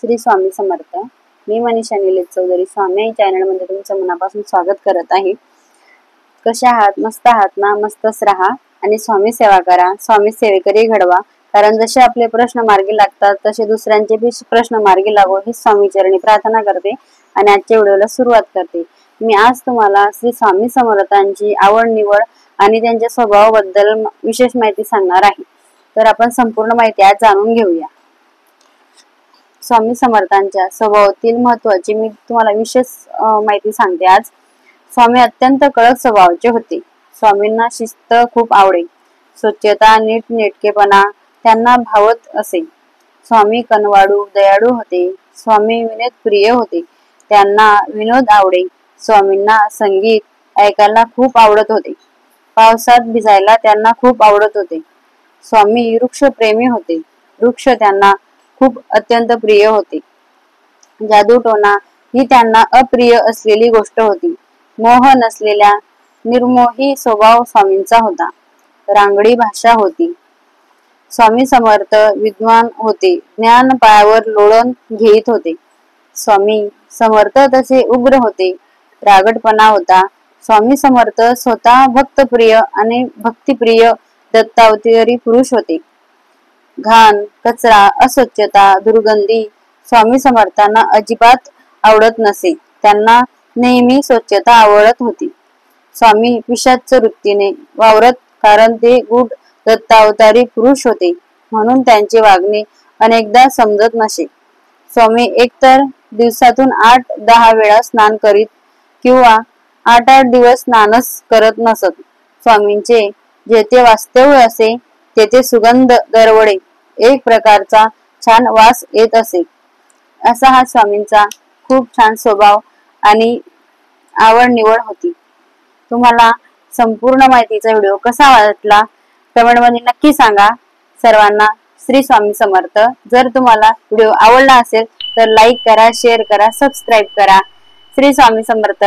श्री स्वामी समर्थ। मी मनीषा निलेश चौधरी स्वामी channel मध्ये तुमचं मनापासून स्वागत करत आहे। कशा आहात? मस्त आहात ना? मस्तच राहा आणि स्वामी सेवा करा, स्वामी सेवेकरी घडवा। कारण जसे आपले प्रश्न मार्गी लागतात तसे दुसऱ्यांचे भी प्रश्न मार्गी लागो ही स्वामी चरणी प्रार्थना करते आणि आजच्या व्हिडिओला सुरुवात करते। मी आज तुम्हाला श्री स्वामी समर्थांची आवड निवड आणि त्यांच्या स्वभावाबद्दल विशेष माहिती सांगणार आहे। तर आपण संपूर्ण माहिती आज जाणून घेऊया। स्वामी समर्थांच्या स्वभावातील महत्त्वाची मी तुम्हाला विशेष माहिती सांगते आज। स्वामी अत्यंत कडक स्वभावाचे होते। स्वामींना शिस्त खूप आवडे, स्वच्छता नीटनेटकेपणा त्यांना भावत असे। स्वामी कनवाळू दयाळू होते। स्वामी विनोदप्रिय होते, त्यांना विनोद आवडे। स्वामींना संगीत ऐकायला खूप आवडत होते। पावसात भिजायला त्यांना खूप आवडत होते। स्वामी वृक्षप्रेमी होते, वृक्ष त्यांना खूप अत्यंत प्रिय होते। जादूटोणा ही त्यांना अप्रिय असलेली गोष्ट होती। मोह नसलेल्या निर्मोही स्वभाव स्वामींचा होता। रांगडी भाषा होती। स्वामी समर्थ विद्वान होते, ज्ञान पायावर लोळण घेत होते। स्वामी समर्थ तसे उग्र होते, रागटपणा होता। स्वामी समर्थ स्वतः भक्तप्रिय आणि भक्तिप्रिय दत्तावतारी पुरुष होते। घाण, कचरा, अस्वच्छता, दुर्गंधी स्वामी समर्थांना अजिबात आवडत नसे। त्यांना नेहमी स्वच्छता आवडत होती। स्वामी पिशाच वृत्तीने वावरत, कारण ते गूढ दत्तावतारी पुरुष होते म्हणून त्यांचे वागणे अनेकदा समजत नसे। स्वामी एकतर दिवसातून 8-10 वेळा स्नान करीत किंवा 8-8 दिवस स्नानच करत नसत। स्वामींचे जेथे वास्तव्य असे तेथे सुगंध दरवळे एक प्रकारचा छान वास येत असे। असा हा स्वामींचा खूप छान स्वभाव आणि आवड निवड होती। तुम्हाला संपूर्ण माहितीचा व्हिडिओ कसा वाटला कमेंट मध्ये नक्की सांगा। सर्वांना श्री स्वामी समर्थ। जर तुम्हाला व्हिडिओ आवडला असेल तर लाईक करा, शेअर करा, सबस्क्राईब करा। श्री स्वामी समर्थ।